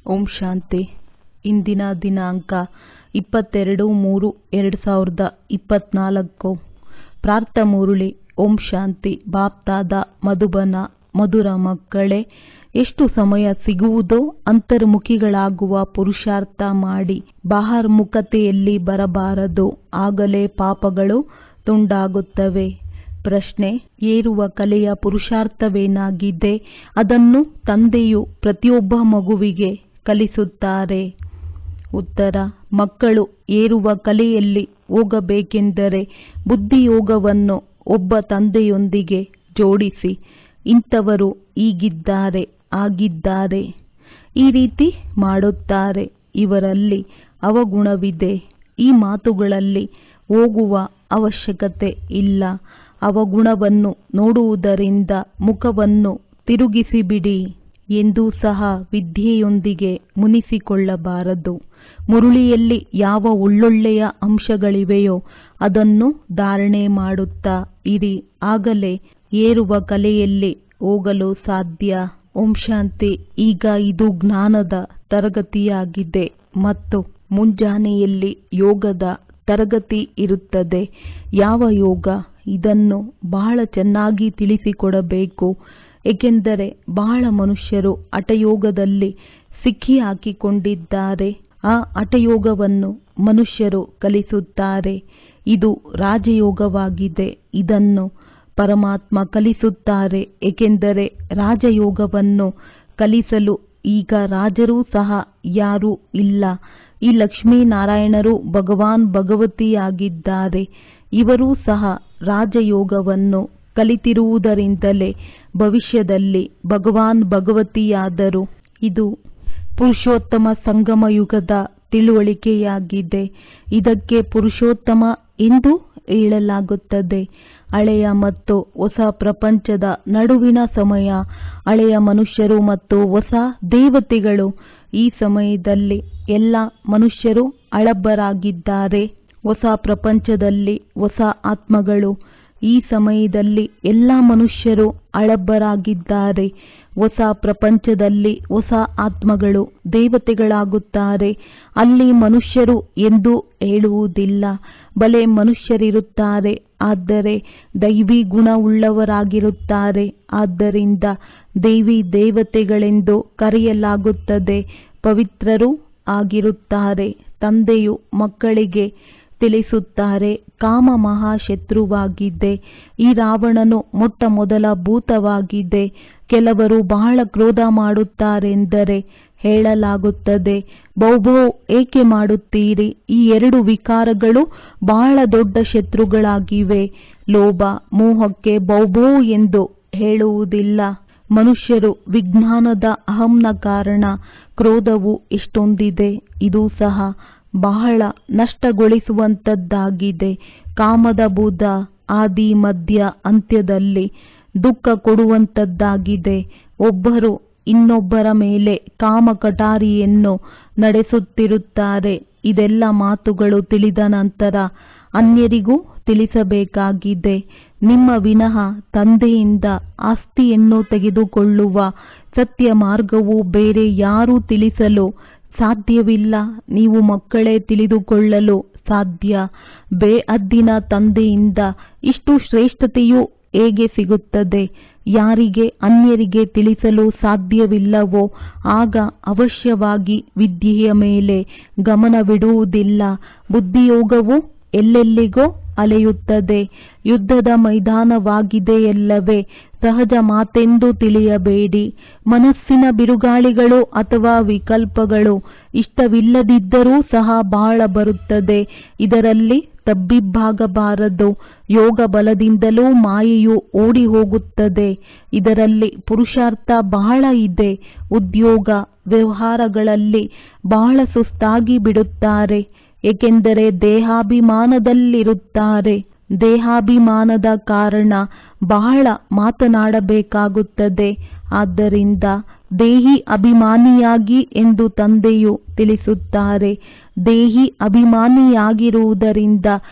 ಓಂ ಶಾಂತಿ. ಇಂದಿನ ದಿನಾಂಕ 22/3/2024. ಪ್ರಾರ್ಥ ಮುರುಳಿ. ಓಂ ಶಾಂತಿ. ಬಾಪ್ತಾದ ಮಧುಬನ. ಮಧುರ ಮಕ್ಕಳೇ, ಎಷ್ಟು ಸಮಯ ಸಿಗುವುದೋ ಅಂತರ್ಮುಖಿಗಳಾಗುವ ಪುರುಷಾರ್ಥ ಮಾಡಿ. ಬಾಹರ್ಮುಖತೆಯಲ್ಲಿ ಬರಬಾರದು, ಆಗಲೇ ಪಾಪಗಳು ತುಂಡಾಗುತ್ತವೆ. ಪ್ರಶ್ನೆ: ಏರುವ ಕಲೆಯ ಪುರುಷಾರ್ಥವೇನಾಗಿದೆ? ಅದನ್ನು ತಂದೆಯು ಪ್ರತಿಯೊಬ್ಬ ಮಗುವಿಗೆ ಕಲಿಸುತ್ತಾರೆ. ಉತ್ತರ: ಮಕ್ಕಳು ಏರುವ ಕಲೆಯಲ್ಲಿ ಹೋಗಬೇಕೆಂದರೆ ಬುದ್ಧಿಯೋಗವನ್ನು ಒಬ್ಬ ತಂದೆಯೊಂದಿಗೆ ಜೋಡಿಸಿ, ಇಂಥವರು ಹೀಗಿದ್ದಾರೆ, ಆಗಿದ್ದಾರೆ, ಈ ರೀತಿ ಮಾಡುತ್ತಾರೆ, ಇವರಲ್ಲಿ ಅವಗುಣವಿದೆ, ಈ ಮಾತುಗಳಲ್ಲಿ ಹೋಗುವ ಅವಶ್ಯಕತೆ ಇಲ್ಲ, ಅವಗುಣವನ್ನು ನೋಡುವುದರಿಂದ ಮುಖವನ್ನು ತಿರುಗಿಸಿಬಿಡಿ ಎಂದು ಸಹ ವಿದ್ಯೆಯೊಂದಿಗೆ ಮುನಿಸಿಕೊಳ್ಳಬಾರದು. ಮುರುಳಿಯಲ್ಲಿ ಯಾವ ಒಳ್ಳೊಳ್ಳೆಯ ಅಂಶಗಳಿವೆಯೋ ಅದನ್ನು ಧಾರಣೆ ಮಾಡುತ್ತಾ ಇರಿ, ಆಗಲೇ ಏರುವ ಕಲೆಯಲ್ಲಿ ಹೋಗಲು ಸಾಧ್ಯ. ಓಂ ಶಾಂತಿ. ಈಗ ಇದು ಜ್ಞಾನದ ತರಗತಿಯಾಗಿದೆ ಮತ್ತು ಮುಂಜಾನೆಯಲ್ಲಿ ಯೋಗದ ತರಗತಿ ಇರುತ್ತದೆ. ಯಾವ ಯೋಗ? ಇದನ್ನು ಬಹಳ ಚೆನ್ನಾಗಿ ತಿಳಿಸಿಕೊಡಬೇಕು, ಏಕೆಂದರೆ ಬಹಳ ಮನುಷ್ಯರು ಹಠಯೋಗದಲ್ಲಿ ಸಿಕ್ಕಿ ಹಾಕಿಕೊಂಡಿದ್ದಾರೆ. ಆ ಹಠಯೋಗವನ್ನು ಮನುಷ್ಯರು ಕಲಿಸುತ್ತಾರೆ. ಇದು ರಾಜಯೋಗವಾಗಿದೆ. ಇದನ್ನು ಪರಮಾತ್ಮ ಕಲಿಸುತ್ತಾರೆ, ಏಕೆಂದರೆ ರಾಜಯೋಗವನ್ನು ಕಲಿಸಲು ಈಗ ರಾಜರೂ ಸಹ ಯಾರೂ ಇಲ್ಲ. ಈ ಲಕ್ಷ್ಮೀನಾರಾಯಣರು ಭಗವಾನ್ ಭಗವತಿಯಾಗಿದ್ದಾರೆ. ಇವರೂ ಸಹ ರಾಜಯೋಗವನ್ನು ಕಲಿತಿರುವುದರಿಂದಲೇ ಭವಿಷ್ಯದಲ್ಲಿ ಭಗವಾನ್ ಭಗವತಿಯಾದರು. ಇದು ಪುರುಷೋತ್ತಮ ಸಂಗಮ ಯುಗದ ತಿಳುವಳಿಕೆಯಾಗಿದೆ. ಇದಕ್ಕೆ ಪುರುಷೋತ್ತಮ ಎಂದು ಹೇಳಲಾಗುತ್ತದೆ. ಹಳೆಯ ಮತ್ತು ಹೊಸ ಪ್ರಪಂಚದ ನಡುವಿನ ಸಮಯ. ಹಳೆಯ ಮನುಷ್ಯರು ಮತ್ತು ಹೊಸ ದೇವತೆಗಳು. ಈ ಸಮಯದಲ್ಲಿ ಎಲ್ಲ ಮನುಷ್ಯರು ಹಳಬರಾಗಿದ್ದಾರೆ. ಹೊಸ ಪ್ರಪಂಚದಲ್ಲಿ ಹೊಸ ಆತ್ಮಗಳು. ಈ ಸಮಯದಲ್ಲಿ ಎಲ್ಲ ಮನುಷ್ಯರು ಹಳಬರಾಗಿದ್ದಾರೆ. ಹೊಸ ಪ್ರಪಂಚದಲ್ಲಿ ಹೊಸ ಆತ್ಮಗಳು ದೇವತೆಗಳಾಗುತ್ತಾರೆ. ಅಲ್ಲಿ ಮನುಷ್ಯರು ಎಂದು ಹೇಳುವುದಿಲ್ಲ. ಬಲೆ ಮನುಷ್ಯರಿರುತ್ತಾರೆ, ಆದರೆ ದೈವಿ ಗುಣವುಳ್ಳವರಾಗಿರುತ್ತಾರೆ. ಆದ್ದರಿಂದ ದೇವಿ ದೇವತೆಗಳೆಂದು ಕರೆಯಲಾಗುತ್ತದೆ. ಪವಿತ್ರರೂ ಆಗಿರುತ್ತಾರೆ. ತಂದೆಯು ಮಕ್ಕಳಿಗೆ ತಿಳಿಸುತ್ತಾರೆ, ಕಾಮ ಮಹಾಶತ್ರುವಾಗಿದೆ. ಈ ರಾವಣನು ಮೊಟ್ಟ ಮೊದಲ ಭೂತವಾಗಿದೆ. ಕೆಲವರು ಬಹಳ ಕ್ರೋಧ ಮಾಡುತ್ತಾರೆಂದರೆ ಹೇಳಲಾಗುತ್ತದೆ, ಭೌಭೌ ಏಕೆ ಮಾಡುತ್ತೀರಿ? ಈ ಎರಡು ವಿಕಾರಗಳು ಬಹಳ ದೊಡ್ಡ ಶತ್ರುಗಳಾಗಿವೆ. ಲೋಭ ಮೋಹಕ್ಕೆ ಭೌಭೌ ಎಂದು ಹೇಳುವುದಿಲ್ಲ. ಮನುಷ್ಯರು ವಿಜ್ಞಾನದ ಅಹಂನ ಕಾರಣ ಕ್ರೋಧವು ಎಷ್ಟೊಂದಿದೆ. ಇದು ಸಹ ಬಹಳ ನಷ್ಟಗೊಳಿಸುವಂತದ್ದಾಗಿದೆ. ಕಾಮದ ಭೂತ ಆದಿ ಮಧ್ಯ ಅಂತ್ಯದಲ್ಲಿ ದುಃಖ ಕೊಡುವಂತದ್ದಾಗಿದೆ. ಒಬ್ಬರು ಇನ್ನೊಬ್ಬರ ಮೇಲೆ ಕಾಮ ಕಟಾರಿಯನ್ನು ನಡೆಸುತ್ತಿರುತ್ತಾರೆ. ಇದೆಲ್ಲ ಮಾತುಗಳು ತಿಳಿದ ನಂತರ ಅನ್ಯರಿಗೂ ತಿಳಿಸಬೇಕಾಗಿದೆ. ನಿಮ್ಮ ವಿನಃ ತಂದೆಯಿಂದ ಆಸ್ತಿಯನ್ನು ತೆಗೆದುಕೊಳ್ಳುವ ಸತ್ಯ ಮಾರ್ಗವು ಬೇರೆ ಯಾರೂ ತಿಳಿಸಲು ಸಾಧ್ಯವಿಲ್ಲ. ನೀವು ಮಕ್ಕಳೇ ತಿಳಿದುಕೊಳ್ಳಲು ಸಾಧ್ಯ. ಬೇಅದ್ದಿನ ತಂದೆಯಿಂದ ಇಷ್ಟು ಶ್ರೇಷ್ಠತೆಯು ಹೇಗೆ ಸಿಗುತ್ತದೆ? ಯಾರಿಗೆ ಅನ್ಯರಿಗೆ ತಿಳಿಸಲು ಸಾಧ್ಯವಿಲ್ಲವೋ ಆಗ ಅವಶ್ಯವಾಗಿ ವಿದ್ಯೆಯ ಮೇಲೆ ಗಮನವಿಡುವುದಿಲ್ಲ. ಬುದ್ಧಿಯೋಗವು ಎಲ್ಲೆಲ್ಲಿಗೋ ಅಲೆಯುತ್ತದೆ. ಯುದ್ಧದ ಮೈದಾನವಾಗಿದೆಯಲ್ಲವೇ? ಸಹಜ ಮಾತೆಂದು ತಿಳಿಯಬೇಡಿ. ಮನಸ್ಸಿನ ಬಿರುಗಾಳಿಗಳು ಅಥವಾ ವಿಕಲ್ಪಗಳು ಇಷ್ಟವಿಲ್ಲದಿದ್ದರೂ ಸಹ ಬಹಳ ಬರುತ್ತದೆ. ಇದರಲ್ಲಿ ತಬ್ಬಿಬ್ಬಾಗಬಾರದು. ಯೋಗ ಬಲದಿಂದಲೂ ಮಾಯೆಯು ಓಡಿ ಹೋಗುತ್ತದೆ. ಇದರಲ್ಲಿ ಪುರುಷಾರ್ಥ ಬಹಳ ಇದೆ. ಉದ್ಯೋಗ ವ್ಯವಹಾರಗಳಲ್ಲಿ ಬಹಳ ಸುಸ್ತಾಗಿ ಬಿಡುತ್ತಾರೆ, ಏಕೆಂದರೆ ದೇಹಾಭಿಮಾನದಲ್ಲಿರುತ್ತಾರೆ. ದೇಹಾಭಿಮಾನದ ಕಾರಣ ಬಹಳ ಮಾತನಾಡಬೇಕಾಗುತ್ತದೆ. ಆದ್ದರಿಂದ ದೇಹಿ ಅಭಿಮಾನಿಯಾಗಿ ಎಂದು ತಂದೆಯು ತಿಳಿಸುತ್ತಾರೆ. ದೇಹಿ ಅಭಿಮಾನಿಯಾಗಿರುವುದರಿಂದ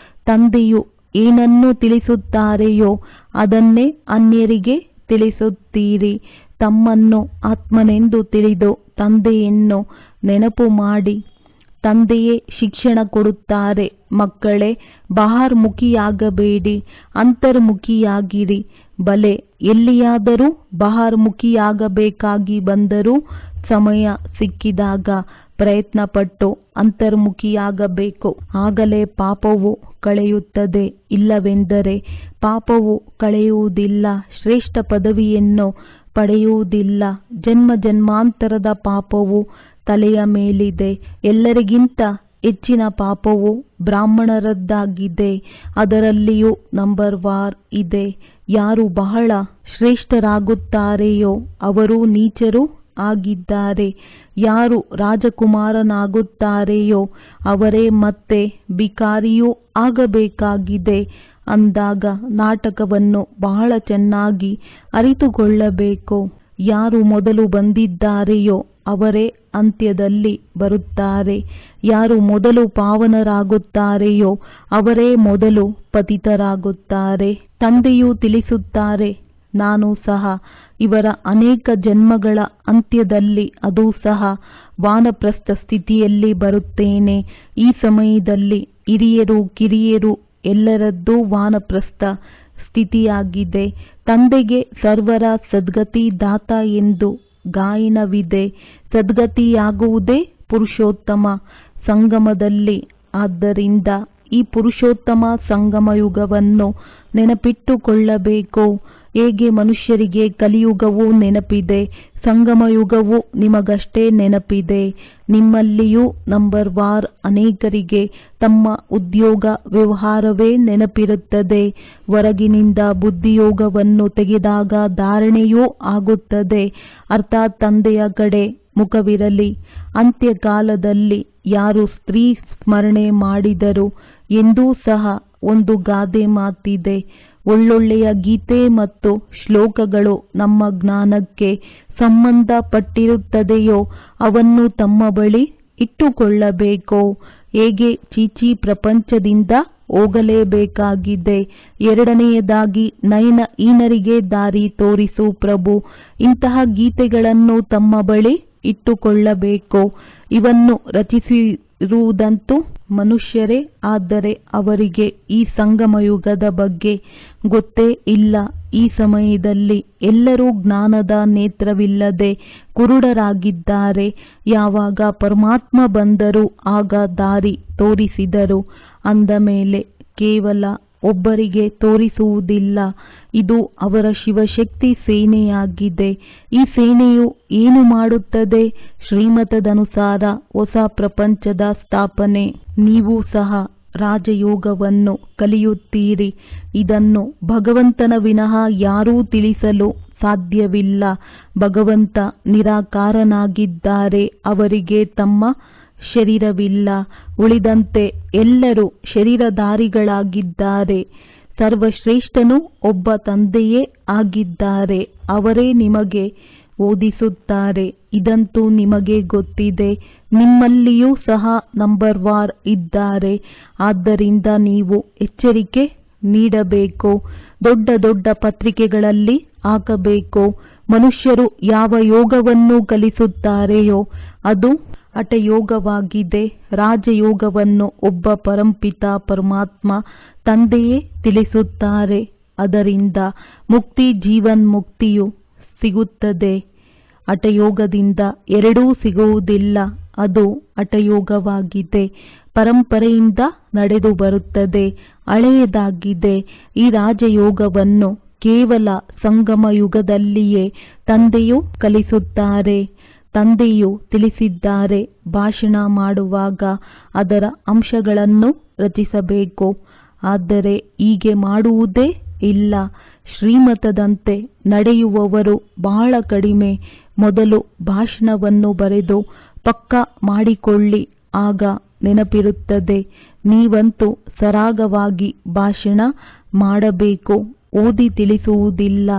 ತಂದೆಯು ಏನನ್ನು ತಿಳಿಸುತ್ತಾರೆಯೋ ಅದನ್ನೇ ಅನ್ಯರಿಗೆ ತಿಳಿಸುತ್ತೀರಿ. ತಮ್ಮನ್ನು ಆತ್ಮನೆಂದು ತಿಳಿದು ತಂದೆಯನ್ನು ನೆನಪು ಮಾಡಿ. ತಂದೆಯೇ ಶಿಕ್ಷಣ ಕೊಡುತ್ತಾರೆ, ಮಕ್ಕಳೇ ಬಹಿರ್ಮುಖಿಯಾಗಬೇಡಿ, ಅಂತರ್ಮುಖಿಯಾಗಿರಿ. ಬಲೆ ಎಲ್ಲಿಯಾದರೂ ಬಹಿರ್ಮುಖಿಯಾಗಬೇಕಾಗಿ ಬಂದರೂ ಸಮಯ ಸಿಕ್ಕಿದಾಗ ಪ್ರಯತ್ನಪಟ್ಟು ಅಂತರ್ಮುಖಿಯಾಗಬೇಕು. ಆಗಲೇ ಪಾಪವು ಕಳೆಯುತ್ತದೆ. ಇಲ್ಲವೆಂದರೆ ಪಾಪವು ಕಳೆಯುವುದಿಲ್ಲ, ಶ್ರೇಷ್ಠ ಪದವಿಯನ್ನು ಪಡೆಯುವುದಿಲ್ಲ. ಜನ್ಮ ಜನ್ಮಾಂತರದ ಪಾಪವು ತಲೆಯ ಮೇಲಿದೆ. ಎಲ್ಲರಿಗಿಂತ ಹೆಚ್ಚಿನ ಪಾಪವು ಬ್ರಾಹ್ಮಣರದ್ದಾಗಿದೆ. ಅದರಲ್ಲಿಯೂ ನಂಬರ್ ವಾರ್ ಇದೆ. ಯಾರು ಬಹಳ ಶ್ರೇಷ್ಠರಾಗುತ್ತಾರೆಯೋ ಅವರು ನೀಚರೂ ಆಗಿದ್ದಾರೆ. ಯಾರು ರಾಜಕುಮಾರನಾಗುತ್ತಾರೆಯೋ ಅವರೇ ಮತ್ತೆ ಭಿಕಾರಿಯೂ ಆಗಬೇಕಾಗಿದೆ. ಅಂದಾಗ ನಾಟಕವನ್ನು ಬಹಳ ಚೆನ್ನಾಗಿ ಅರಿತುಕೊಳ್ಳಬೇಕು. ಯಾರು ಮೊದಲು ಬಂದಿದ್ದಾರೆಯೋ ಅವರೇ ಅಂತ್ಯದಲ್ಲಿ ಬರುತ್ತಾರೆ. ಯಾರು ಮೊದಲು ಪಾವನರಾಗುತ್ತಾರೆಯೋ ಅವರೇ ಮೊದಲು ಪತಿತರಾಗುತ್ತಾರೆ. ತಂದೆಯು ತಿಳಿಸುತ್ತಾರೆ, ನಾನು ಸಹ ಇವರ ಅನೇಕ ಜನ್ಮಗಳ ಅಂತ್ಯದಲ್ಲಿ ಅದೂ ಸಹ ವಾನಪ್ರಸ್ಥ ಸ್ಥಿತಿಯಲ್ಲಿ ಬರುತ್ತೇನೆ. ಈ ಸಮಯದಲ್ಲಿ ಹಿರಿಯರು ಕಿರಿಯರು ಎಲ್ಲರದ್ದೂ ವಾನಪ್ರಸ್ಥ ಸ್ಥಿತಿಯಾಗಿದೆ. ತಂದೆಗೆ ಸರ್ವರ ಸದ್ಗತಿ ದಾತ ಎಂದು ಗಾಯನವಿದೆ. ಸದ್ಗತಿಯಾಗುವುದೇ ಪುರುಷೋತ್ತಮ ಸಂಗಮದಲ್ಲಿ. ಆದ್ದರಿಂದ ಈ ಪುರುಷೋತ್ತಮ ಸಂಗಮ ಯುಗವನ್ನು ನೆನಪಿಟ್ಟುಕೊಳ್ಳಬೇಕು. ಹೇಗೆ ಮನುಷ್ಯರಿಗೆ ಕಲಿಯುಗವೂ ನೆನಪಿದೆ, ಸಂಗಮ ಯುಗವೂ ನಿಮಗಷ್ಟೇ ನೆನಪಿದೆ. ನಿಮ್ಮಲ್ಲಿಯೂ ನಂಬರ್ ವಾರ್ ಅನೇಕರಿಗೆ ತಮ್ಮ ಉದ್ಯೋಗ ವ್ಯವಹಾರವೇ ನೆನಪಿರುತ್ತದೆ. ಹೊರಗಿನಿಂದ ಬುದ್ಧಿಯೋಗವನ್ನು ತೆಗೆದಾಗ ಧಾರಣೆಯೂ ಆಗುತ್ತದೆ, ಅರ್ಥಾತ್ ತಂದೆಯ ಕಡೆ ಮುಖವಿರಲಿ. ಅಂತ್ಯಕಾಲದಲ್ಲಿ ಯಾರು ಸ್ತ್ರೀ ಸ್ಮರಣೆ ಮಾಡಿದರು ಎಂದೂ ಸಹ ಒಂದು ಗಾದೆ ಮಾತಿದೆ. ಒಳ್ಳೊಳ್ಳೆಯ ಗೀತೆ ಮತ್ತು ಶ್ಲೋಕಗಳು ನಮ್ಮ ಜ್ಞಾನಕ್ಕೆ ಸಂಬಂಧಪಟ್ಟಿರುತ್ತದೆಯೋ ಅವನ್ನು ತಮ್ಮ ಬಳಿ ಇಟ್ಟುಕೊಳ್ಳಬೇಕು. ಹೇಗೆ ಚೀಚಿ ಪ್ರಪಂಚದಿಂದ ಹೋಗಲೇಬೇಕಾಗಿದೆ. ಎರಡನೆಯದಾಗಿ ನಯನಹೀನರಿಗೆ ದಾರಿ ತೋರಿಸು ಪ್ರಭು. ಇಂತಹ ಗೀತೆಗಳನ್ನು ತಮ್ಮ ಬಳಿ ಇಟ್ಟುಕೊಳ್ಳಬೇಕು. ಇವನ್ನು ರಚಿಸಿರುವುದಂತೂ ಮನುಷ್ಯರೇ, ಆದರೆ ಅವರಿಗೆ ಈ ಸಂಗಮಯುಗದ ಬಗ್ಗೆ ಗೊತ್ತೇ ಇಲ್ಲ. ಈ ಸಮಯದಲ್ಲಿ ಎಲ್ಲರೂ ಜ್ಞಾನದ ನೇತ್ರವಿಲ್ಲದೆ ಕುರುಡರಾಗಿದ್ದಾರೆ. ಯಾವಾಗ ಪರಮಾತ್ಮ ಬಂದರು ಆಗ ದಾರಿ ತೋರಿಸಿದರು. ಅಂದ ಮೇಲೆ ಕೇವಲ ಒಬ್ಬರಿಗೆ ತೋರಿಸುವುದಿಲ್ಲ. ಇದು ಅವರ ಶಿವಶಕ್ತಿ ಸೇನೆಯಾಗಿದೆ. ಈ ಸೇನೆಯು ಏನು ಮಾಡುತ್ತದೆ? ಶ್ರೀಮತದನುಸಾರ ಹೊಸ ಪ್ರಪಂಚದ ಸ್ಥಾಪನೆ. ನೀವು ಸಹ ರಾಜಯೋಗವನ್ನು ಕಲಿಯುತ್ತೀರಿ. ಇದನ್ನು ಭಗವಂತನ ವಿನಃ ಯಾರೂ ತಿಳಿಸಲು ಸಾಧ್ಯವಿಲ್ಲ. ಭಗವಂತ ನಿರಾಕಾರನಾಗಿದ್ದಾರೆ. ಅವರಿಗೆ ತಮ್ಮ ಶರೀರವಿಲ್ಲ. ಉಳಿದಂತೆ ಎಲ್ಲರೂ ಶರೀರಧಾರಿಗಳಾಗಿದ್ದಾರೆ. ಸರ್ವಶ್ರೇಷ್ಠನು ಒಬ್ಬ ತಂದೆಯೇ ಆಗಿದ್ದಾರೆ. ಅವರೇ ನಿಮಗೆ ಓದಿಸುತ್ತಾರೆ. ಇದಂತೂ ನಿಮಗೆ ಗೊತ್ತಿದೆ. ನಿಮ್ಮಲ್ಲಿಯೂ ಸಹ ನಂಬರ್ ವಾರ್ ಇದ್ದಾರೆ. ಆದ್ದರಿಂದ ನೀವು ಎಚ್ಚರಿಕೆ ನೀಡಬೇಕು. ದೊಡ್ಡ ದೊಡ್ಡ ಪತ್ರಿಕೆಗಳಲ್ಲಿ ಹಾಕಬೇಕು. ಮನುಷ್ಯರು ಯಾವ ಯೋಗವನ್ನು ಕಲಿಸುತ್ತಾರೆಯೋ ಅದು ಹಠಯೋಗವಾಗಿದೆ. ರಾಜಯೋಗವನ್ನು ಒಬ್ಬ ಪರಂಪಿತ ಪರಮಾತ್ಮ ತಂದೆಯೇ ತಿಳಿಸುತ್ತಾರೆ. ಅದರಿಂದ ಮುಕ್ತಿ ಜೀವನ್ಮುಕ್ತಿಯು ಸಿಗುತ್ತದೆ. ಹಠಯೋಗದಿಂದ ಎರಡೂ ಸಿಗುವುದಿಲ್ಲ. ಅದು ಹಠಯೋಗವಾಗಿದೆ. ಪರಂಪರೆಯಿಂದ ನಡೆದು ಬರುತ್ತದೆ. ಹಳೆಯದಾಗಿದೆ. ಈ ರಾಜಯೋಗವನ್ನು ಕೇವಲ ಸಂಗಮ ಯುಗದಲ್ಲಿಯೇ ತಂದೆಯು ಕಲಿಸುತ್ತಾರೆ. ತಂದೆಯು ತಿಳಿಸಿದ್ದಾರೆ, ಭಾಷಣ ಮಾಡುವಾಗ ಅದರ ಅಂಶಗಳನ್ನು ರಚಿಸಬೇಕು. ಆದರೆ ಹೀಗೆ ಮಾಡುವುದೇ ಇಲ್ಲ. ಶ್ರೀಮತದಂತೆ ನಡೆಯುವವರು ಬಹಳ ಕಡಿಮೆ. ಮೊದಲು ಭಾಷಣವನ್ನು ಬರೆದು ಪಕ್ಕಾ ಮಾಡಿಕೊಳ್ಳಿ, ಆಗ ನೆನಪಿರುತ್ತದೆ. ನೀವಂತೂ ಸರಾಗವಾಗಿ ಭಾಷಣ ಮಾಡಬೇಕು, ಓದಿ ತಿಳಿಸುವುದಿಲ್ಲ.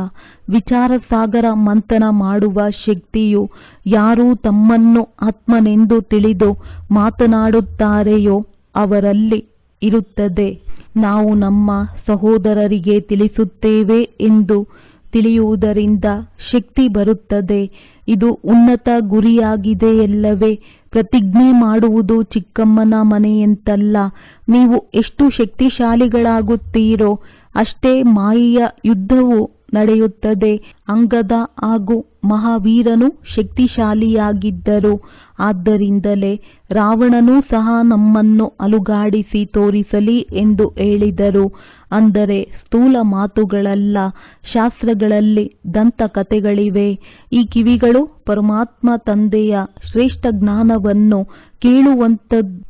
ವಿಚಾರಸಾಗರ ಮಂಥನ ಮಾಡುವ ಶಕ್ತಿಯು ಯಾರು ತಮ್ಮನ್ನು ಆತ್ಮನೆಂದು ತಿಳಿದು ಮಾತನಾಡುತ್ತಾರೆಯೋ ಅವರಲ್ಲಿ ಇರುತ್ತದೆ. ನಾವು ನಮ್ಮ ಸಹೋದರರಿಗೆ ತಿಳಿಸುತ್ತೇವೆ ಎಂದು ತಿಳಿಯುವುದರಿಂದ ಶಕ್ತಿ ಬರುತ್ತದೆ. ಇದು ಉನ್ನತ ಗುರಿಯಾಗಿದೆಯಲ್ಲವೇ? ಪ್ರತಿಜ್ಞೆ ಮಾಡುವುದು ಚಿಕ್ಕಮ್ಮನ ಮನೆಯಂತಲ್ಲ. ನೀವು ಎಷ್ಟು ಶಕ್ತಿಶಾಲಿಗಳಾಗುತ್ತೀರೋ ಅಷ್ಟೇ ಮಾಯೆಯ ಯುದ್ಧವು ನಡೆಯುತ್ತದೆ. ಅಂಗದ ಹಾಗೂ ಮಹಾವೀರನು ಶಕ್ತಿಶಾಲಿಯಾಗಿದ್ದರು. ಆದ್ದರಿಂದಲೇ ರಾವಣನೂ ಸಹ ನಮ್ಮನ್ನು ಅಲುಗಾಡಿಸಿ ತೋರಿಸಲಿ ಎಂದು ಹೇಳಿದರು. ಅಂದರೆ ಸ್ಥೂಲ ಮಾತುಗಳಲ್ಲ, ಶಾಸ್ತ್ರಗಳಲ್ಲಿ ದಂತಕಥೆಗಳಿವೆ. ಈ ಕಿವಿಗಳು ಪರಮಾತ್ಮ ತಂದೆಯ ಶ್ರೇಷ್ಠ ಜ್ಞಾನವನ್ನು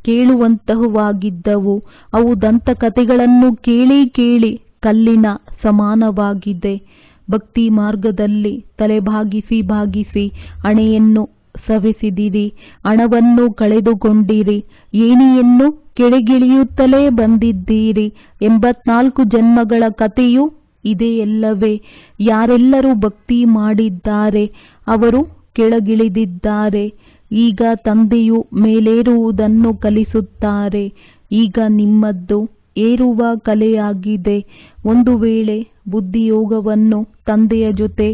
ಕೇಳುವಂತಹವಾಗಿದ್ದವು. ಅವು ದಂತಕಥೆಗಳನ್ನು ಕೇಳಿ ಕೇಳಿ ಕಲ್ಲಿನ ಸಮಾನವಾಗಿದೆ. ಭಕ್ತಿ ಮಾರ್ಗದಲ್ಲಿ ತಲೆ ಭಾಗಿಸಿ ಭಾಗಿಸಿ ಹಣೆಯನ್ನು ಸವೆಸಿದಿರಿ, ಹಣವನ್ನು ಕಳೆದುಕೊಂಡಿರಿ, ಏಣಿಯನ್ನು ಕೆಳಗಿಳಿಯುತ್ತಲೇ ಬಂದಿದ್ದೀರಿ. 84 ಜನ್ಮಗಳ ಕಥೆಯೂ ಇದೆಯಲ್ಲವೇ? ಯಾರೆಲ್ಲರೂ ಭಕ್ತಿ ಮಾಡಿದ್ದಾರೆ ಅವರು ಕೆಳಗಿಳಿದಿದ್ದಾರೆ. ಈಗ ತಂದೆಯು ಮೇಲೇರುವುದನ್ನು ಕಲಿಸುತ್ತಾರೆ. ಈಗ ನಿಮ್ಮದ್ದು ಏರುವ ಕಲೆಯಾಗಿದೆ. ಒಂದು ವೇಳೆ ಬುದ್ಧಿಯೋಗವನ್ನು ತಂದೆಯ ಜೊತೆ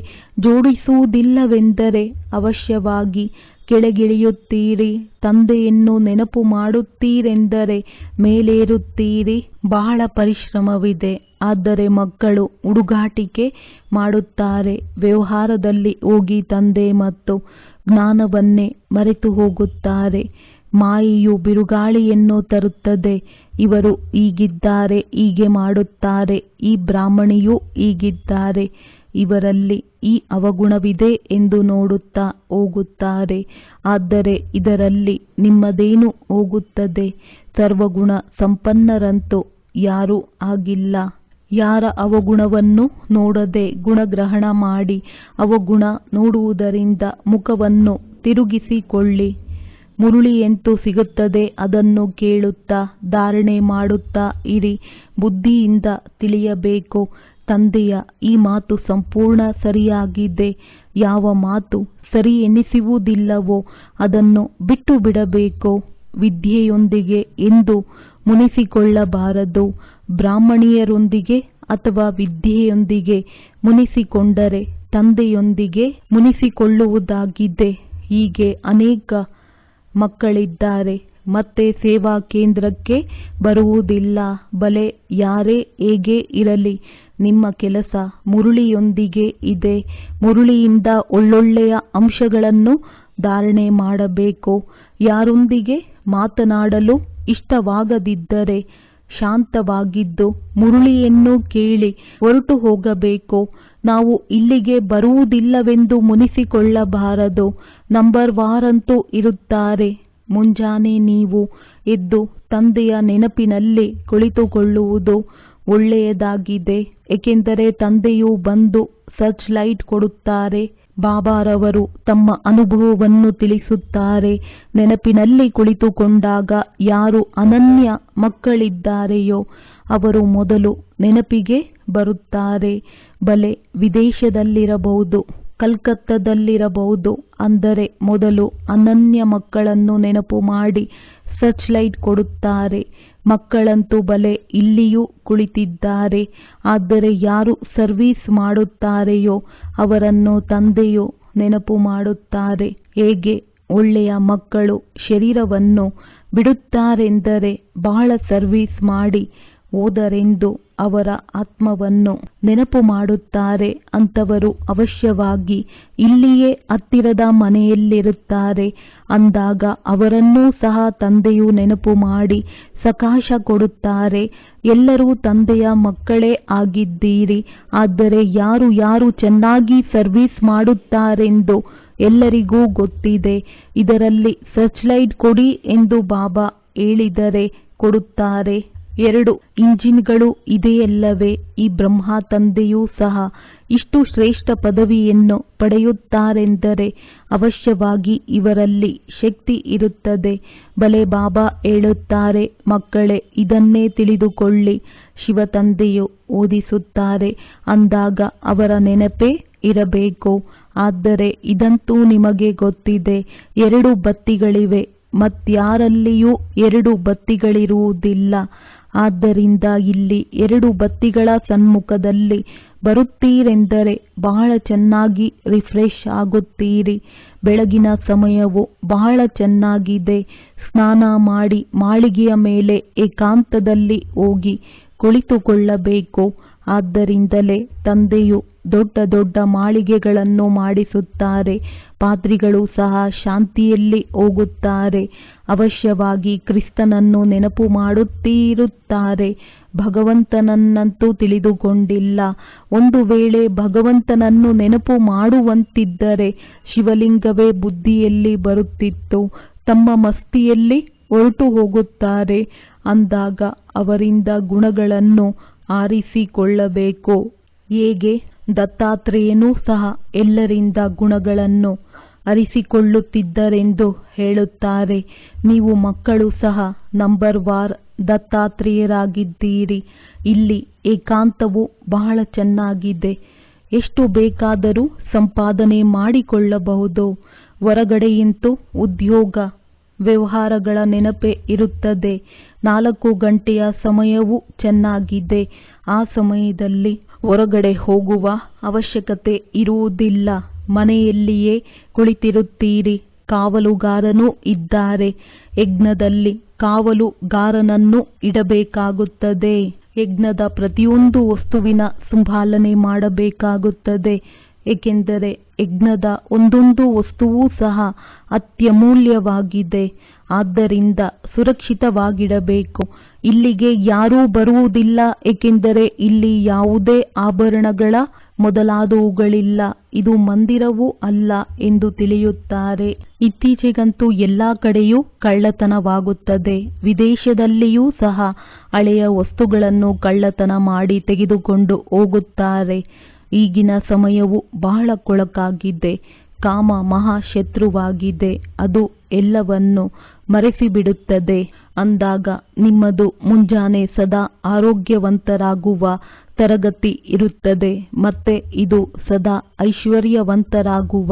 ಜೋಡಿಸುವುದಿಲ್ಲವೆಂದರೆ ಅವಶ್ಯವಾಗಿ ಕೆಳಗಿಳಿಯುತ್ತೀರಿ. ತಂದೆಯನ್ನು ನೆನಪು ಮಾಡುತ್ತೀರೆಂದರೆ ಮೇಲೇರುತ್ತೀರಿ. ಬಹಳ ಪರಿಶ್ರಮವಿದೆ. ಆದರೆ ಮಕ್ಕಳು ಹುಡುಗಾಟಿಕೆ ಮಾಡುತ್ತಾರೆ. ವ್ಯವಹಾರದಲ್ಲಿ ಹೋಗಿ ತಂದೆ ಮತ್ತು ಜ್ಞಾನವನ್ನೇ ಮರೆತು ಹೋಗುತ್ತಾರೆ. ಮಾಯೆಯು ಬಿರುಗಾಳಿಯನ್ನು ತರುತ್ತದೆ. ಇವರು ಹೀಗಿದ್ದಾರೆ, ಹೀಗೆ ಮಾಡುತ್ತಾರೆ, ಈ ಬ್ರಾಹ್ಮಣಿಯೂ ಹೀಗಿದ್ದಾರೆ, ಇವರಲ್ಲಿ ಈ ಅವಗುಣವಿದೆ ಎಂದು ನೋಡುತ್ತಾ ಹೋಗುತ್ತಾರೆ. ಆದರೆ ಇದರಲ್ಲಿ ನಿಮ್ಮದೇನು ಹೋಗುತ್ತದೆ? ಸರ್ವಗುಣ ಸಂಪನ್ನರಂತೂ ಯಾರೂ ಆಗಿಲ್ಲ. ಯಾರ ಅವಗುಣವನ್ನು ನೋಡದೆ ಗುಣಗ್ರಹಣ ಮಾಡಿ ಅವಗುಣ ನೋಡುವುದರಿಂದ ಮುಖವನ್ನು ತಿರುಗಿಸಿಕೊಳ್ಳಿ. ಮುರುಳಿಯಂತೂ ಸಿಗುತ್ತದೆ, ಅದನ್ನು ಕೇಳುತ್ತಾ ಧಾರಣೆ ಮಾಡುತ್ತಾ ಇರಿ. ಬುದ್ಧಿಯಿಂದ ತಿಳಿಯಬೇಕು. ತಂದೆಯ ಈ ಮಾತು ಸಂಪೂರ್ಣ ಸರಿಯಾಗಿದೆ. ಯಾವ ಮಾತು ಸರಿ ಎನಿಸುವುದಿಲ್ಲವೋ ಅದನ್ನು ಬಿಟ್ಟು ಬಿಡಬೇಕು. ವಿದ್ಯೆಯೊಂದಿಗೆ ಎಂದು ಮುನಿಸಿಕೊಳ್ಳಬಾರದು. ಬ್ರಾಹ್ಮಣಿಯರೊಂದಿಗೆ ಅಥವಾ ವಿದ್ಯೆಯೊಂದಿಗೆ ಮುನಿಸಿಕೊಂಡರೆ ತಂದೆಯೊಂದಿಗೆ ಮುನಿಸಿಕೊಳ್ಳುವುದಾಗಿದೆ. ಹೀಗೆ ಅನೇಕ ಮಕ್ಕಳಿದ್ದಾರೆ. ಮತ್ತೆ ಸೇವಾ ಕೇಂದ್ರಕ್ಕೆ ಬರುವುದಿಲ್ಲ. ಬಲೆ ಯಾರೇ ಹೇಗೆ ಇರಲಿ, ನಿಮ್ಮ ಕೆಲಸ ಮುರುಳಿಯೊಂದಿಗೆ ಇದೆ. ಮುರುಳಿಯಿಂದ ಒಳ್ಳೊಳ್ಳೆಯ ಅಂಶಗಳನ್ನು ಧಾರಣೆ ಮಾಡಬೇಕು. ಯಾರೊಂದಿಗೆ ಮಾತನಾಡಲು ಇಷ್ಟವಾಗದಿದ್ದರೆ ಶಾಂತವಾಗಿದ್ದು ಮುರುಳಿಯನ್ನು ಕೇಳಿ ಹೊರಟು ಹೋಗಬೇಕು. ನಾವು ಇಲ್ಲಿಗೆ ಬರುವುದಿಲ್ಲವೆಂದು ಮುನಿಸಿಕೊಳ್ಳಬಾರದು. ನಂಬರ್ವಾರಂತೂ ಇರುತ್ತಾರೆ. ಮುಂಜಾನೆ ನೀವು ಎದ್ದು ತಂದೆಯ ನೆನಪಿನಲ್ಲಿ ಕುಳಿತುಕೊಳ್ಳುವುದು ಒಳ್ಳೆಯದಾಗಿದೆ. ಏಕೆಂದರೆ ತಂದೆಯು ಬಂದು ಸರ್ಚ್ ಲೈಟ್ ಕೊಡುತ್ತಾರೆ. ಬಾಬಾರವರು ತಮ್ಮ ಅನುಭವವನ್ನು ತಿಳಿಸುತ್ತಾರೆ. ನೆನಪಿನಲ್ಲಿ ಕುಳಿತುಕೊಂಡಾಗ ಯಾರು ಅನನ್ಯ ಮಕ್ಕಳಿದ್ದಾರೆಯೋ ಅವರು ಮೊದಲು ನೆನಪಿಗೆ ಬರುತ್ತಾರೆ. ಬಲೆ ವಿದೇಶದಲ್ಲಿರಬಹುದು, ಕಲ್ಕತ್ತಾದಲ್ಲಿರಬಹುದು. ಅಂದರೆ ಮೊದಲು ಅನನ್ಯ ಮಕ್ಕಳನ್ನು ನೆನಪು ಮಾಡಿ ಸರ್ಚ್ ಲೈಟ್ ಕೊಡುತ್ತಾರೆ. ಮಕ್ಕಳಂತೂ ಬಲೆ ಇಲ್ಲಿಯೂ ಕುಳಿತಿದ್ದಾರೆ. ಆದರೆ ಯಾರು ಸರ್ವೀಸ್ ಮಾಡುತ್ತಾರೆಯೋ ಅವರನ್ನು ತಂದೆಯು ನೆನಪು ಮಾಡುತ್ತಾರೆ. ಹೇಗೆ ಒಳ್ಳೆಯ ಮಕ್ಕಳು ಶರೀರವನ್ನು ಬಿಡುತ್ತಾರೆಂದರೆ ಬಹಳ ಸರ್ವೀಸ್ ಮಾಡಿ ಹೋದರೆಂದು ಅವರ ಆತ್ಮವನ್ನು ನೆನಪು ಮಾಡುತ್ತಾರೆ. ಅಂಥವರು ಅವಶ್ಯವಾಗಿ ಇಲ್ಲಿಯೇ ಹತ್ತಿರದ ಮನೆಯಲ್ಲಿರುತ್ತಾರೆ. ಅಂದಾಗ ಅವರನ್ನೂ ಸಹ ತಂದೆಯು ನೆನಪು ಮಾಡಿ ಸಕಾಶ ಕೊಡುತ್ತಾರೆ. ಎಲ್ಲರೂ ತಂದೆಯ ಮಕ್ಕಳೇ ಆಗಿದ್ದೀರಿ. ಆದರೆ ಯಾರು ಯಾರು ಚೆನ್ನಾಗಿ ಸರ್ವೀಸ್ ಮಾಡುತ್ತಾರೆಂದು ಎಲ್ಲರಿಗೂ ಗೊತ್ತಿದೆ. ಇದರಲ್ಲಿ ಸರ್ಚ್ ಲೈಟ್ ಕೊಡಿ ಎಂದು ಬಾಬಾ ಹೇಳಿದರೆ ಕೊಡುತ್ತಾರೆ. 2 ಇಂಜಿನ್ಗಳು ಇದೆಯಲ್ಲವೇ? ಈ ಬ್ರಹ್ಮ ತಂದೆಯೂ ಸಹ ಇಷ್ಟು ಶ್ರೇಷ್ಠ ಪದವಿಯನ್ನು ಪಡೆಯುತ್ತಾರೆಂದರೆ ಅವಶ್ಯವಾಗಿ ಇವರಲ್ಲಿ ಶಕ್ತಿ ಇರುತ್ತದೆ. ಬಲೆ ಬಾಬಾ ಹೇಳುತ್ತಾರೆ, ಮಕ್ಕಳೇ ಇದನ್ನೇ ತಿಳಿದುಕೊಳ್ಳಿ. ಶಿವತಂದೆಯು ಓದಿಸುತ್ತಾರೆ. ಅಂದಾಗ ಅವರ ನೆನಪೇ ಇರಬೇಕು. ಆದರೆ ಇದಂತೂ ನಿಮಗೆ ಗೊತ್ತಿದೆ, 2 ಬತ್ತಿಗಳಿವೆ. ಮತ್ಯಾರಲ್ಲಿಯೂ 2 ಬತ್ತಿಗಳಿರುವುದಿಲ್ಲ. ಆದ್ದರಿಂದ ಇಲ್ಲಿ 2 ಬತ್ತಿಗಳ ಸನ್ಮುಖದಲ್ಲಿ ಬರುತ್ತೀರೆಂದರೆ ಬಹಳ ಚೆನ್ನಾಗಿ ರಿಫ್ರೆಶ್ ಆಗುತ್ತೀರಿ. ಬೆಳಗಿನ ಸಮಯವು ಬಹಳ ಚೆನ್ನಾಗಿದೆ. ಸ್ನಾನ ಮಾಡಿ ಮಾಳಿಗೆಯ ಮೇಲೆ ಏಕಾಂತದಲ್ಲಿ ಹೋಗಿ ಕುಳಿತುಕೊಳ್ಳಬೇಕು. ಆದ್ದರಿಂದಲೇ ತಂದೆಯು ದೊಡ್ಡ ದೊಡ್ಡ ಮಾಳಿಗೆಗಳನ್ನು ಮಾಡಿಸುತ್ತಾರೆ. ಪಾದ್ರಿಗಳು ಸಹ ಶಾಂತಿಯಲ್ಲಿ ಹೋಗುತ್ತಾರೆ. ಅವಶ್ಯವಾಗಿ ಕ್ರಿಸ್ತನನ್ನು ನೆನಪು ಮಾಡುತ್ತಿರುತ್ತಾರೆ. ಭಗವಂತನನ್ನಂತೂ ತಿಳಿದುಕೊಂಡಿಲ್ಲ. ಒಂದು ವೇಳೆ ಭಗವಂತನನ್ನು ನೆನಪು ಮಾಡುವಂತಿದ್ದರೆ ಶಿವಲಿಂಗವೇ ಬುದ್ಧಿಯಲ್ಲಿ ಬರುತ್ತಿತ್ತು. ತಮ್ಮ ಮಸ್ತಿಯಲ್ಲಿ ಹೊರಟು ಹೋಗುತ್ತಾರೆ. ಅಂದಾಗ ಅವರಿಂದ ಗುಣಗಳನ್ನು ಆರಿಸಿಕೊಳ್ಳಬೇಕು. ಹೇಗೆ ದತ್ತಾತ್ರೇಯನೂ ಸಹ ಎಲ್ಲರಿಂದ ಗುಣಗಳನ್ನು ಅರಿಸಿಕೊಳ್ಳುತ್ತಿದ್ದರೆಂದು ಹೇಳುತ್ತಾರೆ. ನೀವು ಮಕ್ಕಳು ಸಹ ನಂಬರ್ ವಾರ್ ದತ್ತಾತ್ರೇಯರಾಗಿದ್ದೀರಿ. ಇಲ್ಲಿ ಏಕಾಂತವು ಬಹಳ ಚೆನ್ನಾಗಿದೆ. ಎಷ್ಟು ಬೇಕಾದರೂ ಸಂಪಾದನೆ ಮಾಡಿಕೊಳ್ಳಬಹುದು. ಹೊರಗಡೆಯಂತೂ ಉದ್ಯೋಗ ವ್ಯವಹಾರಗಳ ನೆನಪೇ ಇರುತ್ತದೆ. 4 ಗಂಟೆಯ ಸಮಯವೂ ಚೆನ್ನಾಗಿದೆ. ಆ ಸಮಯದಲ್ಲಿ ಹೊರಗಡೆ ಹೋಗುವ ಅವಶ್ಯಕತೆ ಇರುವುದಿಲ್ಲ. ಮನೆಯಲ್ಲಿಯೇ ಕುಳಿತಿರುತ್ತೀರಿ. ಕಾವಲುಗಾರನೂ ಇದ್ದಾರೆ. ಯಜ್ಞದಲ್ಲಿ ಕಾವಲುಗಾರನನ್ನು ಇಡಬೇಕಾಗುತ್ತದೆ. ಯಜ್ಞದ ಪ್ರತಿಯೊಂದು ವಸ್ತುವಿನ ಸಂಭಾಲನೆ ಮಾಡಬೇಕಾಗುತ್ತದೆ. ಏಕೆಂದರೆ ಯಜ್ಞದ ಒಂದೊಂದು ವಸ್ತುವೂ ಸಹ ಅತ್ಯಮೂಲ್ಯವಾಗಿದೆ. ಆದ್ದರಿಂದ ಸುರಕ್ಷಿತವಾಗಿಡಬೇಕು. ಇಲ್ಲಿಗೆ ಯಾರೂ ಬರುವುದಿಲ್ಲ, ಏಕೆಂದರೆ ಇಲ್ಲಿ ಯಾವುದೇ ಆಭರಣಗಳ ಮೊದಲಾದವುಗಳಿಲ್ಲ. ಇದು ಮಂದಿರವೂ ಅಲ್ಲ ಎಂದು ತಿಳಿಯುತ್ತಾರೆ. ಇತ್ತೀಚೆಗಂತೂ ಎಲ್ಲಾ ಕಡೆಯೂ ಕಳ್ಳತನವಾಗುತ್ತದೆ. ವಿದೇಶದಲ್ಲಿಯೂ ಸಹ ಹಳೆಯ ವಸ್ತುಗಳನ್ನು ಕಳ್ಳತನ ಮಾಡಿ ತೆಗೆದುಕೊಂಡು ಹೋಗುತ್ತಾರೆ. ಈಗಿನ ಸಮಯವು ಬಹಳ ಕೊಳಕಾಗಿದೆ. ಕಾಮ ಮಹಾಶತ್ರುವಾಗಿದೆ. ಅದು ಎಲ್ಲವನ್ನು ಮರೆಸಿಬಿಡುತ್ತದೆ. ಅಂದಾಗ ನಿಮ್ಮದು ಮುಂಜಾನೆ ಸದಾ ಆರೋಗ್ಯವಂತರಾಗುವ ತರಗತಿ ಇರುತ್ತದೆ. ಮತ್ತೆ ಇದು ಸದಾ ಐಶ್ವರ್ಯವಂತರಾಗುವ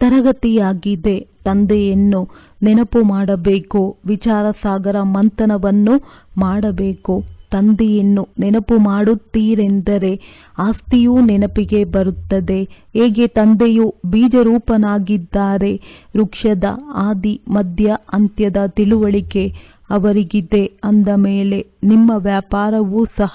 ತರಗತಿಯಾಗಿದೆ. ತಂದೆಯನ್ನು ನೆನಪು ಮಾಡಬೇಕು. ವಿಚಾರ ಸಾಗರ ಮಂಥನವನ್ನು ಮಾಡಬೇಕು. ತಂದೆಯನ್ನು ನೆನಪು ಮಾಡುತ್ತೀರೆಂದರೆ ಆಸ್ತಿಯೂ ನೆನಪಿಗೆ ಬರುತ್ತದೆ. ಹೇಗೆ ತಂದೆಯು ಬೀಜರೂಪನಾಗಿದ್ದಾರೆ. ವೃಕ್ಷದ ಆದಿ ಮಧ್ಯ ಅಂತ್ಯದ ತಿಳುವಳಿಕೆ ಅವರಿಗಿದೆ. ಅಂದ ಮೇಲೆ ನಿಮ್ಮ ವ್ಯಾಪಾರವೂ ಸಹ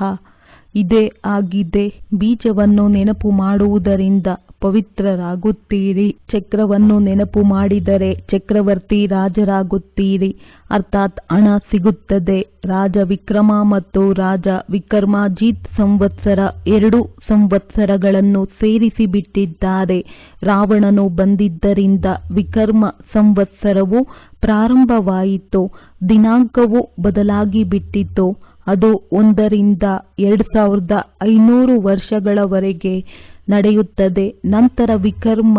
ಇದೇ ಆಗಿದೆ. ಬೀಜವನ್ನು ನೆನಪು ಮಾಡುವುದರಿಂದ ಪವಿತ್ರರಾಗುತ್ತೀರಿ. ಚಕ್ರವನ್ನು ನೆನಪು ಮಾಡಿದರೆ ಚಕ್ರವರ್ತಿ ರಾಜರಾಗುತ್ತೀರಿ. ಅರ್ಥಾತ್ ಹಣ ಸಿಗುತ್ತದೆ. ರಾಜ ವಿಕ್ರಮ ಮತ್ತು ರಾಜ ವಿಕ್ರಮಾಜಿತ್ ಸಂವತ್ಸರ 2 ಸಂವತ್ಸರಗಳನ್ನು ಸೇರಿಸಿ ಬಿಟ್ಟಿದ್ದಾರೆ. ರಾವಣನು ಬಂದಿದ್ದರಿಂದ ವಿಕ್ರಮ ಸಂವತ್ಸರವು ಪ್ರಾರಂಭವಾಯಿತು. ದಿನಾಂಕವು ಬದಲಾಗಿ ಬಿಟ್ಟಿತು. ಅದು 1 ರಿಂದ 2500 ವರ್ಷಗಳವರೆಗೆ ನಡೆಯುತ್ತದೆ. ನಂತರ ವಿಕ್ರಮ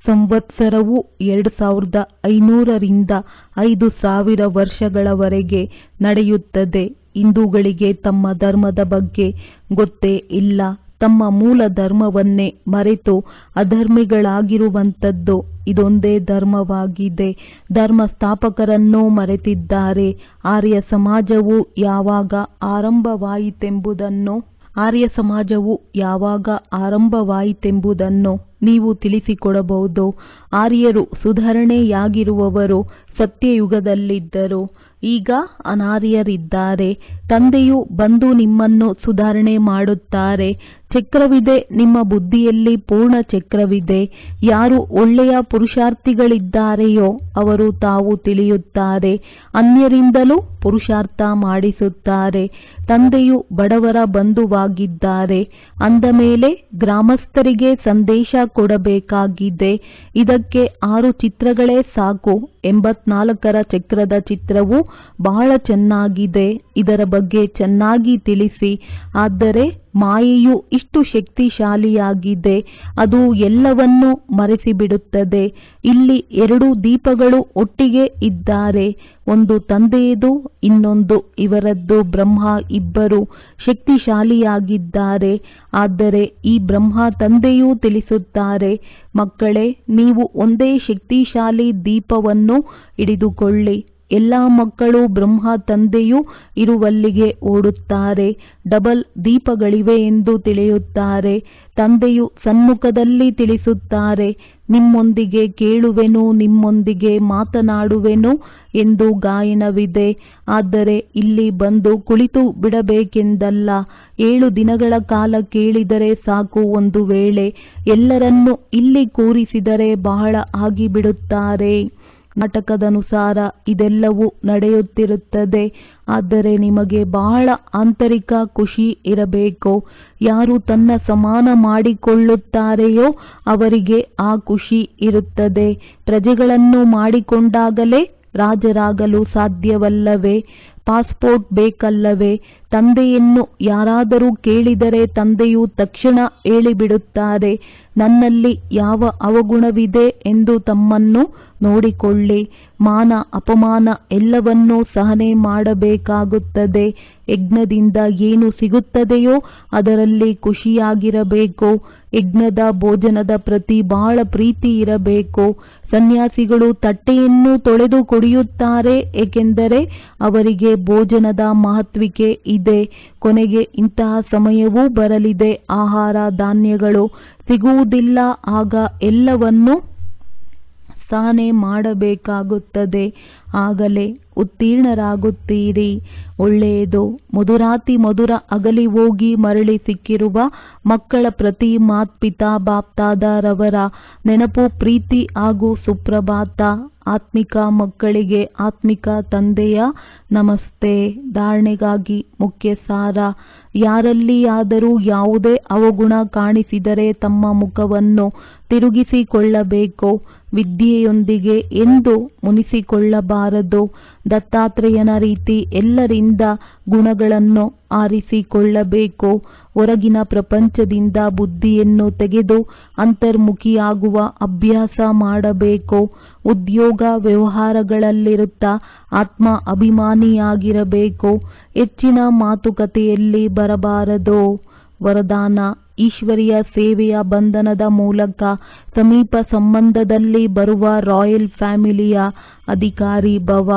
ಸಂವತ್ಸರವು 2500 ರಿಂದ 5000 ವರ್ಷಗಳವರೆಗೆ ನಡೆಯುತ್ತದೆ. ಹಿಂದೂಗಳಿಗೆ ತಮ್ಮ ಧರ್ಮದ ಬಗ್ಗೆ ಗೊತ್ತೇ ಇಲ್ಲ. ತಮ್ಮ ಮೂಲ ಧರ್ಮವನ್ನೇ ಮರೆತು ಅಧರ್ಮಿಗಳಾಗಿರುವಂಥದ್ದು ಇದೊಂದೇ ಧರ್ಮವಾಗಿದೆ. ಧರ್ಮ ಸ್ಥಾಪಕರನ್ನೂ ಮರೆತಿದ್ದಾರೆ. ಆರ್ಯ ಸಮಾಜವು ಯಾವಾಗ ಆರಂಭವಾಯಿತೆಂಬುದನ್ನು ನೀವು ತಿಳಿಸಿಕೊಡಬಹುದು. ಆರ್ಯರು ಸುಧಾರಣೆಯಾಗಿರುವವರು ಸತ್ಯಯುಗದಲ್ಲಿದ್ದರು. ಈಗ ಅನಾರ್ಯರಿದ್ದಾರೆ. ತಂದೆಯು ಬಂದು ನಿಮ್ಮನ್ನು ಸುಧಾರಣೆ ಮಾಡುತ್ತಾರೆ. ಚಕ್ರವಿದೆ. ನಿಮ್ಮ ಬುದ್ಧಿಯಲ್ಲಿ ಪೂರ್ಣ ಚಕ್ರವಿದೆ. ಯಾರು ಒಳ್ಳೆಯ ಪುರುಷಾರ್ಥಿಗಳಿದ್ದಾರೆಯೋ ಅವರು ತಾವು ತಿಳಿಯುತ್ತಾರೆ. ಅನ್ಯರಿಂದಲೂ ಪುರುಷಾರ್ಥ ಮಾಡಿಸುತ್ತಾರೆ. ತಂದೆಯು ಬಡವರ ಬಂಧುವಾಗಿದ್ದಾರೆ. ಅಂದ ಮೇಲೆ ಗ್ರಾಮಸ್ಥರಿಗೆ ಸಂದೇಶ ಕೊಡಬೇಕಾಗಿದೆ. ಇದಕ್ಕೆ 6 ಚಿತ್ರಗಳೇ ಸಾಕು. 84ರ ಚಕ್ರದ ಚಿತ್ರವು ಬಹಳ ಚೆನ್ನಾಗಿದೆ. ಇದರ ಬಗ್ಗೆ ಚೆನ್ನಾಗಿ ತಿಳಿಸಿ. ಆದರೆ ಮಾಯೆಯು ಇಷ್ಟು ಶಕ್ತಿಶಾಲಿಯಾಗಿದೆ. ಅದು ಎಲ್ಲವನ್ನೂ ಮರೆಸಿಬಿಡುತ್ತದೆ. ಇಲ್ಲಿ 2 ದೀಪಗಳು ಒಟ್ಟಿಗೆ ಇದ್ದಾರೆ. ಒಂದು ತಂದೆಯದು, ಇನ್ನೊಂದು ಇವರದ್ದು. ಬ್ರಹ್ಮ ಇಬ್ಬರು ಶಕ್ತಿಶಾಲಿಯಾಗಿದ್ದಾರೆ. ಆದರೆ ಈ ಬ್ರಹ್ಮ ತಂದೆಯೂ ತಿಳಿಸುತ್ತಾರೆ, ಮಕ್ಕಳೇ, ನೀವು ಒಂದೇ ಶಕ್ತಿಶಾಲಿ ದೀಪವನ್ನು ಹಿಡಿದುಕೊಳ್ಳಿ. ಎಲ್ಲ ಮಕ್ಕಳು ಬ್ರಹ್ಮ ತಂದೆಯೂ ಇರುವಲ್ಲಿಗೆ ಓಡುತ್ತಾರೆ. ಡಬಲ್ ದೀಪಗಳಿವೆ ಎಂದು ತಿಳಿಯುತ್ತಾರೆ. ತಂದೆಯು ಸನ್ಮುಖದಲ್ಲಿ ತಿಳಿಸುತ್ತಾರೆ, ನಿಮ್ಮೊಂದಿಗೆ ಕೇಳುವೆನು, ನಿಮ್ಮೊಂದಿಗೆ ಮಾತನಾಡುವೆನು ಎಂದು ಗಾಯನವಿದೆ. ಆದರೆ ಇಲ್ಲಿ ಬಂದು ಕುಳಿತು ಬಿಡಬೇಕೆಂದಲ್ಲ. 7 ದಿನಗಳ ಕಾಲ ಕೇಳಿದರೆ ಸಾಕು. ಒಂದು ವೇಳೆ ಎಲ್ಲರನ್ನೂ ಇಲ್ಲಿ ಕೂರಿಸಿದರೆ ಬಹಳ ಆಗಿಬಿಡುತ್ತಾರೆ. ನಾಟಕದನುಸಾರ ಇದೆಲ್ಲವೂ ನಡೆಯುತ್ತಿರುತ್ತದೆ. ಆದರೆ ನಿಮಗೆ ಬಹಳ ಆಂತರಿಕ ಖುಷಿ ಇರಬೇಕು. ಯಾರು ತನ್ನ ಸಮಾನ ಮಾಡಿಕೊಳ್ಳುತ್ತಾರೆಯೋ ಅವರಿಗೆ ಆ ಖುಷಿ ಇರುತ್ತದೆ. ಪ್ರಜೆಗಳನ್ನು ಮಾಡಿಕೊಂಡಾಗಲೇ ರಾಜರಾಗಲು ಸಾಧ್ಯವಲ್ಲವೇ? ಪಾಸ್ಪೋರ್ಟ್ ಬೇಕಲ್ಲವೇ? ತಂದೆಯನ್ನು ಯಾರಾದರೂ ಕೇಳಿದರೆ ತಂದೆಯು ತಕ್ಷಣ ಹೇಳಿಬಿಡುತ್ತಾರೆ, ನನ್ನಲ್ಲಿ ಯಾವ ಅವಗುಣವಿದೆ ಎಂದು ತಮ್ಮನ್ನು ನೋಡಿಕೊಳ್ಳಿ. ಮಾನ ಅಪಮಾನ ಎಲ್ಲವನ್ನೂ ಸಹನೆ ಮಾಡಬೇಕಾಗುತ್ತದೆ. ಯಜ್ಞದಿಂದ ಏನು ಸಿಗುತ್ತದೆಯೋ ಅದರಲ್ಲಿ ಖುಷಿಯಾಗಿರಬೇಕು. ಯಜ್ಞದ ಭೋಜನದ ಪ್ರತಿ ಬಹಳ ಪ್ರೀತಿ ಇರಬೇಕು. ಸನ್ಯಾಸಿಗಳು ತಟ್ಟೆಯನ್ನು ತೊಳೆದು ಕುಡಿಯುತ್ತಾರೆ, ಏಕೆಂದರೆ ಅವರಿಗೆ ಭೋಜನದ ಮಹತ್ವಿಕೆ ಇದೆ. ಕೊನೆಗೆ ಇಂತಹ ಸಮಯವೂ ಬರಲಿದೆ, ಆಹಾರ ಧಾನ್ಯಗಳು ಸಿಗುವುದಿಲ್ಲ. ಆಗ ಎಲ್ಲವನ್ನೂ ಸಹನೆ ಮಾಡಬೇಕಾಗುತ್ತದೆ. ಆಗಲೇ ಉತ್ತೀರ್ಣರಾಗುತ್ತೀರಿ. ಒಳ್ಳೆಯದು. ಮಧುರಾತಿ ಮಧುರ ಅಗಲಿ ಹೋಗಿ ಮರಳಿ ಸಿಕ್ಕಿರುವ ಮಕ್ಕಳ ಪ್ರತಿ ಮಾತ್ಪಿತಾ ಬಾಪ್ತಾದರವರ ನೆನಪು, ಪ್ರೀತಿ ಹಾಗೂ ಸುಪ್ರಭಾತ. ಆತ್ಮಿಕ ಮಕ್ಕಳಿಗೆ ಆತ್ಮಿಕ ತಂದೆಯ ನಮಸ್ತೆ. ಧಾರಣೆಗಾಗಿ ಮುಖ್ಯ ಸಾರ. ಯಾರಲ್ಲಿಯಾದರೂ ಯಾವುದೇ ಅವಗುಣ ಕಾಣಿಸಿದರೆ ತಮ್ಮ ಮುಖವನ್ನು ತಿರುಗಿಸಿಕೊಳ್ಳಬೇಕು. ವಿದ್ಯೆಯೊಂದಿಗೆ ಎಂದು ಮುನಿಸಿಕೊಳ್ಳಬಾರದು. ದತ್ತಾತ್ರೇಯನ ರೀತಿ ಎಲ್ಲರಿಂದ ಗುಣಗಳನ್ನು ಆರಿಸಿಕೊಳ್ಳಬೇಕು. ಹೊರಗಿನ ಪ್ರಪಂಚದಿಂದ ಬುದ್ಧಿಯನ್ನು ತೆಗೆದು ಅಂತರ್ಮುಖಿಯಾಗುವ ಅಭ್ಯಾಸ ಮಾಡಬೇಕು. ಉದ್ಯೋಗ ವ್ಯವಹಾರಗಳಲ್ಲಿರುತ್ತಾ ಆತ್ಮ ಅಭಿಮಾನಿಯಾಗಿರಬೇಕು. ಹೆಚ್ಚಿನ ಮಾತುಕತೆಯಲ್ಲಿ ಬರಬಾರದು. ವರದಾನ: ಈಶ್ವರಿಯ ಸೇವೆಯ ಬಂಧನದ ಮೂಲಕ ಸಮೀಪ ಸಂಬಂಧದಲ್ಲಿ ಬರುವ ರಾಯಲ್ ಫ್ಯಾಮಿಲಿಯ ಅಧಿಕಾರಿ ಭವ.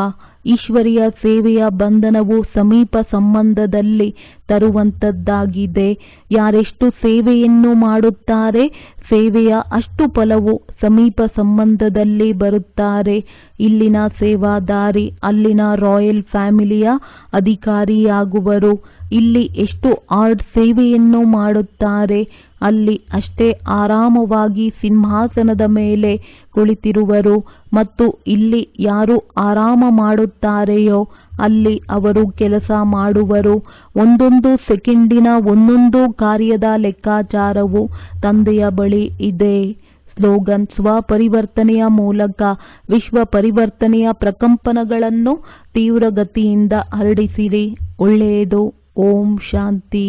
ಈಶ್ವರಿಯ ಸೇವೆಯ ಬಂಧನವು ಸಮೀಪ ಸಂಬಂಧದಲ್ಲಿ ತರುವಂತದ್ದಾಗಿದೆ. ಯಾರೆಷ್ಟು ಸೇವೆಯನ್ನು ಮಾಡುತ್ತಾರೆ, ಸೇವೆಯ ಅಷ್ಟು ಫಲವು ಸಮೀಪ ಸಂಬಂಧದಲ್ಲಿ ಬರುತ್ತಾರೆ. ಇಲ್ಲಿನ ಸೇವಾದಾರಿ ಅಲ್ಲಿನ ರಾಯಲ್ ಫ್ಯಾಮಿಲಿಯ ಅಧಿಕಾರಿಯಾಗುವರು. ಇಲ್ಲಿ ಎಷ್ಟು ಹಾರ್ಡ್ ಸೇವೆಯನ್ನು ಮಾಡುತ್ತಾರೆ, ಅಲ್ಲಿ ಅಷ್ಟೇ ಆರಾಮವಾಗಿ ಸಿಂಹಾಸನದ ಮೇಲೆ ಕುಳಿತಿರುವರು. ಮತ್ತು ಇಲ್ಲಿ ಯಾರು ಆರಾಮ ಮಾಡುತ್ತಾರೆಯೋ ಅಲ್ಲಿ ಅವರು ಕೆಲಸ ಮಾಡುವರು. ಒಂದೊಂದು ಸೆಕೆಂಡಿನ ಒಂದೊಂದು ಕಾರ್ಯದ ಲೆಕ್ಕಾಚಾರವು ತಂದೆಯ ಬಳಿ ಇದೆ. ಸ್ಲೋಗನ್: ಸ್ವಪರಿವರ್ತನೆಯ ಮೂಲಕ ವಿಶ್ವ ಪರಿವರ್ತನೆಯ ಪ್ರಕಂಪನಗಳನ್ನು ತೀವ್ರಗತಿಯಿಂದ ಹರಡಿಸಿರಿ. ಒಳ್ಳೆಯದು. ಓಂ ಶಾಂತಿ.